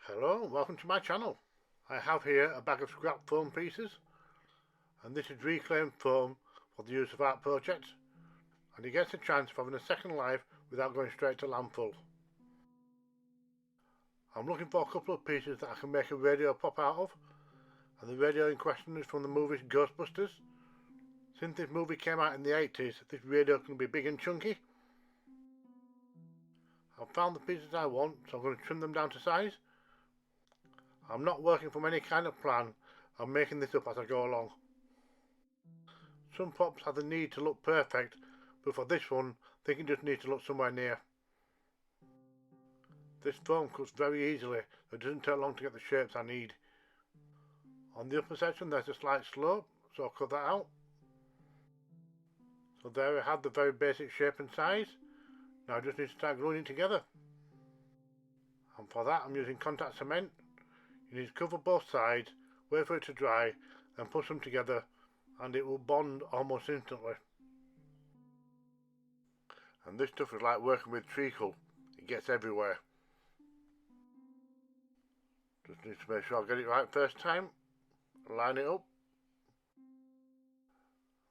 Hello and welcome to my channel. I have here a bag of scrap foam pieces, and this is reclaimed foam for the use of art projects, and it gets a chance of having a second life without going straight to landfill. I'm looking for a couple of pieces that I can make a radio pop out of, and the radio in question is from the movie Ghostbusters. Since this movie came out in the 80s, this radio can be big and chunky. I've found the pieces I want, so I'm going to trim them down to size. I'm not working from any kind of plan, I'm making this up as I go along. Some props have the need to look perfect, but for this one, I think it just needs to look somewhere near. This foam cuts very easily, so it doesn't take long to get the shapes I need. On the upper section there's a slight slope, so I'll cut that out. So there I have the very basic shape and size. Now I just need to start gluing it together. And for that I'm using contact cement. You need to cover both sides, wait for it to dry, then push them together and it will bond almost instantly. And this stuff is like working with treacle, it gets everywhere. Just need to make sure I get it right first time, line it up.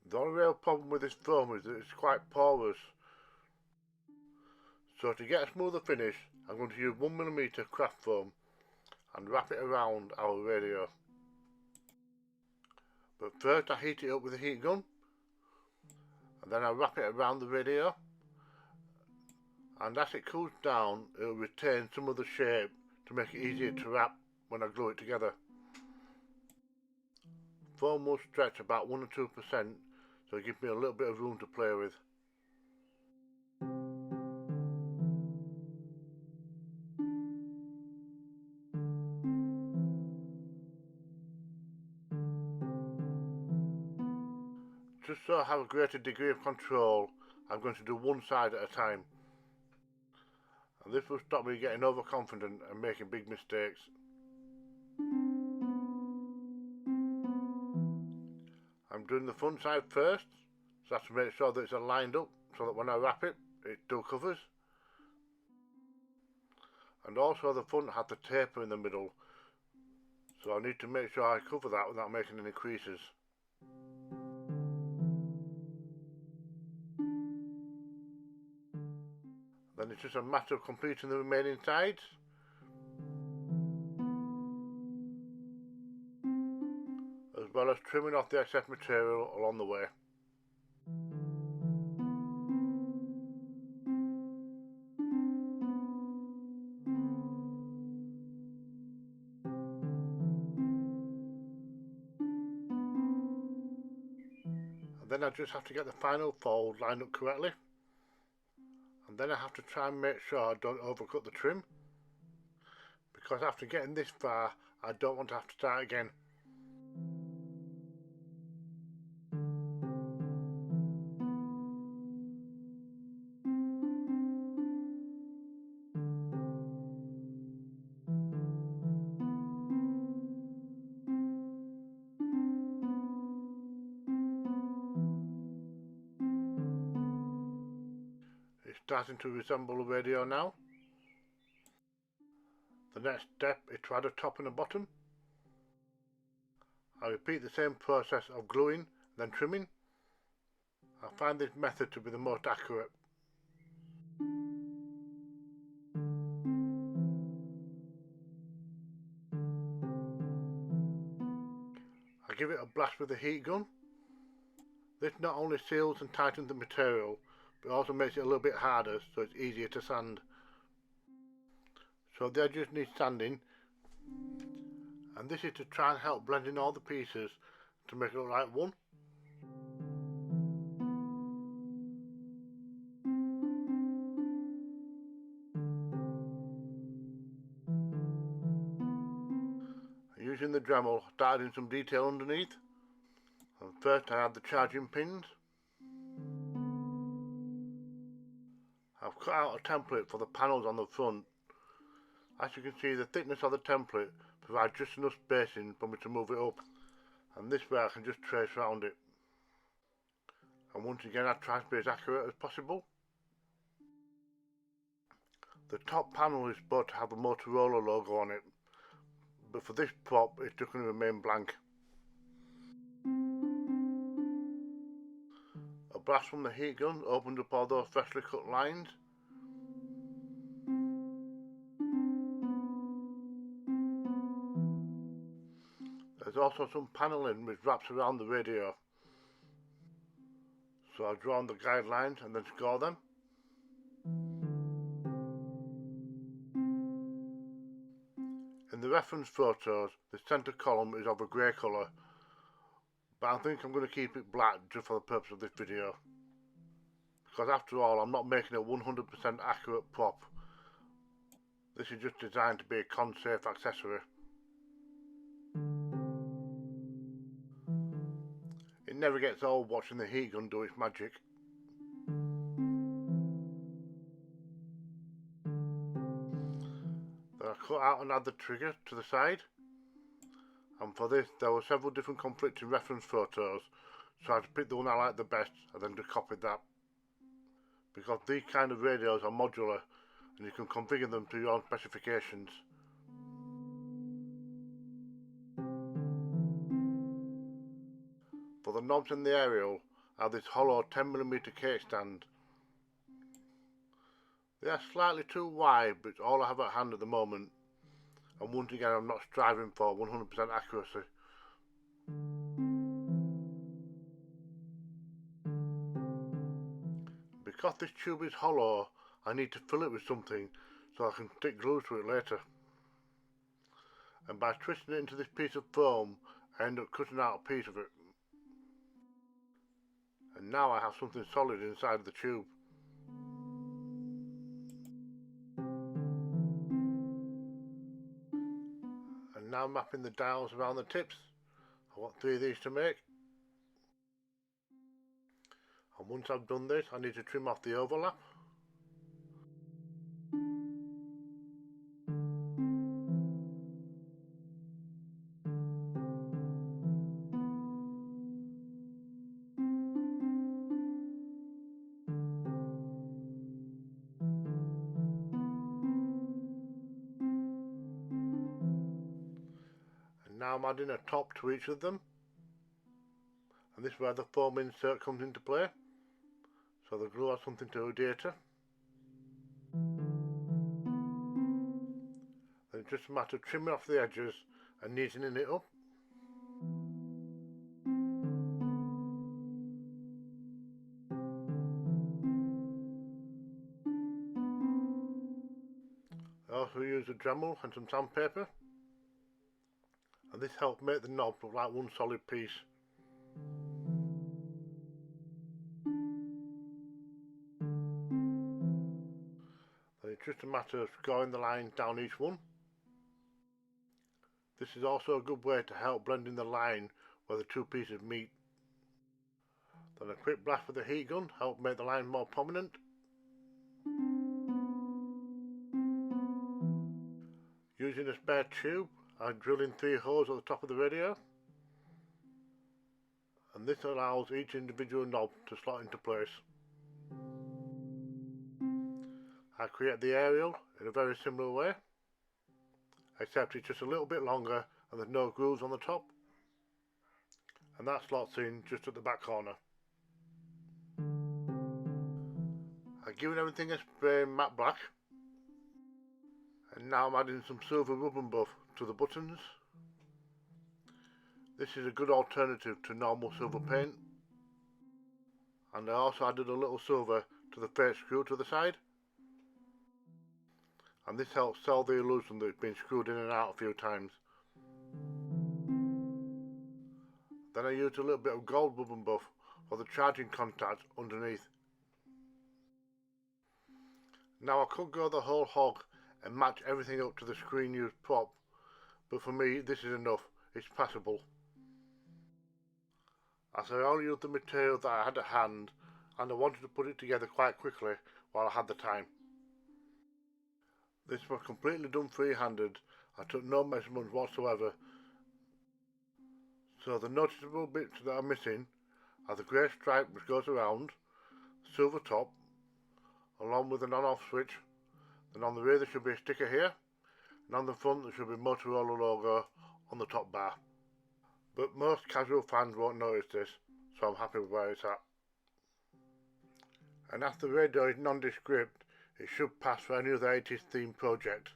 The only real problem with this foam is that it's quite porous. So to get a smoother finish, I'm going to use 1mm craft foam and wrap it around our radio. But first I heat it up with a heat gun, and then I wrap it around the radio, and as it cools down it will retain some of the shape to make it easier to wrap when I glue it together. Foam will stretch about 1 or 2%, so it gives me a little bit of room to play with. Just so I have a greater degree of control, I'm going to do one side at a time. And this will stop me getting overconfident and making big mistakes. I'm doing the front side first, so I have to make sure that it's lined up so that when I wrap it, it still covers. And also the front had the taper in the middle, so I need to make sure I cover that without making any creases. Then it's just a matter of completing the remaining sides. As well as trimming off the excess material along the way. And then I just have to get the final fold lined up correctly. And then I have to try and make sure I don't overcut the trim, because after getting this far I don't want to have to start again. It's starting to resemble a radio now. The next step is to add a top and a bottom. I repeat the same process of gluing, then trimming. I find this method to be the most accurate. I give it a blast with the heat gun. This not only seals and tightens the material, but also makes it a little bit harder so it's easier to sand. So the edges need sanding, and this is to try and help blend in all the pieces to make it look like one. Using the Dremel, I started in some detail underneath. And first I add the charging pins. I've cut out a template for the panels on the front. As you can see, the thickness of the template provides just enough spacing for me to move it up, and this way I can just trace around it. And once again I try to be as accurate as possible. The top panel is supposed to have the Motorola logo on it, but for this prop it's just going to remain blank. A blast from the heat gun opened up all those freshly cut lines. There's also some panelling which wraps around the radio. So I've drawn the guidelines and then score them. In the reference photos, the centre column is of a grey colour, but I think I'm going to keep it black just for the purpose of this video. Because after all, I'm not making a 100% accurate prop. This is just designed to be a con-safe accessory. It never gets old watching the heat gun do its magic. Then I cut out and add the trigger to the side. And for this there were several different conflicting reference photos, so I had to pick the one I liked the best and then just copied that. Because these kind of radios are modular and you can configure them to your own specifications. For the knobs in the aerial, I have this hollow 10mm cake stand. They are slightly too wide, but it's all I have at hand at the moment, and once again I'm not striving for 100% accuracy. Because this tube is hollow, I need to fill it with something so I can stick glue to it later. And by twisting it into this piece of foam, I end up cutting out a piece of it. And now I have something solid inside of the tube. And now mapping the dials around the tips. I want 3 of these to make. And once I've done this, I need to trim off the overlap. And now I'm adding a top to each of them. And this is where the foam insert comes into play. So the glue has something to adhere to. Then it's just a matter of trimming off the edges and neatening it up. I also use a Dremel and some sandpaper, and this helps make the knob look like one solid piece. Then it's just a matter of scoring the lines down each one. This is also a good way to help blend in the line where the two pieces meet. Then a quick blast with the heat gun helps make the line more prominent. Using a spare tube, I drill in 3 holes at the top of the radio, and this allows each individual knob to slot into place. I create the aerial in a very similar way, except it's just a little bit longer and there's no grooves on the top, and that slots in just at the back corner. I've given everything a spray matte black, and now I'm adding some silver rub and buff to the buttons. This is a good alternative to normal silver paint, and I also added a little silver to the face screw to the side, and this helps sell the illusion that it's been screwed in and out a few times. Then I used a little bit of gold rub and buff for the charging contact underneath. Now I could go the whole hog and match everything up to the screen used prop, but for me this is enough, it's passable. As I only used the material that I had at hand, and I wanted to put it together quite quickly while I had the time. This was completely done freehanded. I took no measurements whatsoever, so the noticeable bits that are missing are the grey stripe which goes around, silver top, along with an on-off switch. Then on the rear there should be a sticker here, and on the front there should be Motorola logo on the top bar. But most casual fans won't notice this, so I'm happy with where it's at. And as the radio is nondescript, it should pass for any other 80s themed project.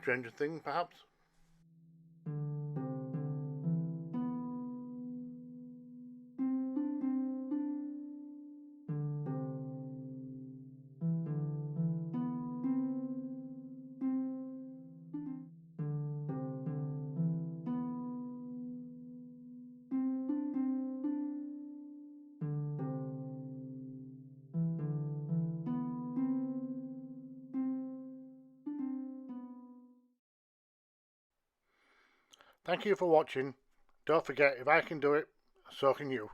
Stranger Things, perhaps? Thank you for watching. Don't forget, if I can do it, so can you.